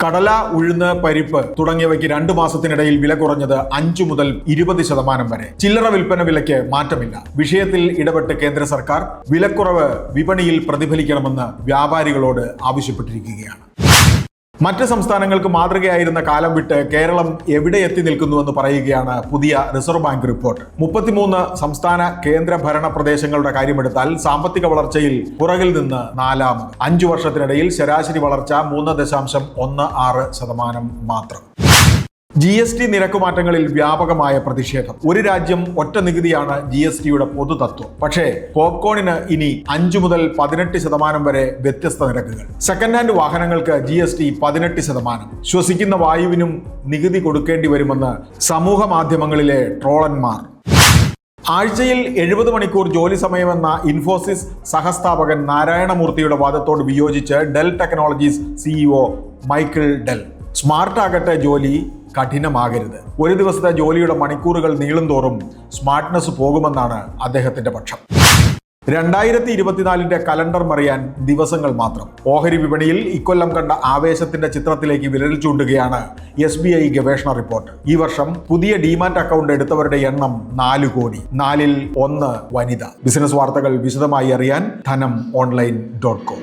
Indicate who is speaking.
Speaker 1: കടല, ഉഴുന്ന്, പരിപ്പ് തുടങ്ങിയവയ്ക്ക് 2 മാസത്തിനിടയിൽ വില കുറഞ്ഞത് 5 മുതൽ 20% വരെ. ചില്ലറ വിൽപ്പന വിലയ്ക്ക് മാറ്റമില്ല. വിഷയത്തിൽ ഇടപെട്ട് കേന്ദ്ര സർക്കാർ വിലക്കുറവ് വിപണിയിൽ പ്രതിഫലിക്കണമെന്ന് വ്യാപാരികളോട് ആവശ്യപ്പെട്ടിരിക്കുകയാണ്. മറ്റ് സംസ്ഥാനങ്ങൾക്ക് മാതൃകയായിരുന്ന കാലം വിട്ട് കേരളം എവിടെ എത്തി നിൽക്കുന്നുവെന്ന് പറയുകയാണ് പുതിയ റിസർവ് ബാങ്ക് റിപ്പോർട്ട്. 33 സംസ്ഥാന കേന്ദ്ര ഭരണ പ്രദേശങ്ങളുടെ കാര്യമെടുത്താൽ സാമ്പത്തിക വളർച്ചയിൽ പുറകിൽ നിന്ന് 4ാമത്. 5 വർഷത്തിനിടയിൽ ശരാശരി വളർച്ച 3.16% മാത്രം. GST നിരക്കുമാറ്റങ്ങളിൽ വ്യാപകമായ പ്രതിഷേധം. ഒരു രാജ്യം ഒറ്റ നികുതിയാണ് GSTയുടെ പൊതുതത്വം. പക്ഷേ പോപ്കോണിന് ഇനി 5 മുതൽ 18% വരെ വ്യത്യസ്ത നിരക്കുകൾ. സെക്കൻഡ് ഹാൻഡ് വാഹനങ്ങൾക്ക് GST 18%. ശ്വസിക്കുന്ന വായുവിനും നികുതി കൊടുക്കേണ്ടി വരുമെന്ന് സമൂഹ മാധ്യമങ്ങളിലെ ട്രോളന്മാർ. ആഴ്ചയിൽ 70 മണിക്കൂർ ജോലി സമയമെന്ന ഇൻഫോസിസ് സഹസ്ഥാപകൻ നാരായണമൂർത്തിയുടെ വാദത്തോട് വിയോജിച്ച് Dell Technologies CEO Michael Dell. Smart ആകട്ടെ ജോലി, കഠിനമാകരുത്. ഒരു ദിവസത്തെ ജോലിയുടെ മണിക്കൂറുകൾ നീളുന്തോറും സ്മാർട്ട്നെസ് പോകുമെന്നാണ് അദ്ദേഹത്തിന്റെ പക്ഷം. 2024 കലണ്ടർ മറിയാൻ ദിവസങ്ങൾ മാത്രം. ഓഹരി വിപണിയിൽ ഇക്കൊല്ലം കണ്ട ആവേശത്തിന്റെ ചിത്രത്തിലേക്ക് വിരൽ ചൂണ്ടുകയാണ് SBI ഗവേഷണ റിപ്പോർട്ട്. ഈ വർഷം പുതിയ ഡിമാറ്റ് അക്കൗണ്ട് എടുത്തവരുടെ എണ്ണം 4 കോടി. 4-ൽ 1 വനിത. ബിസിനസ് വാർത്തകൾ വിശദമായി അറിയാൻ ധനം online.com.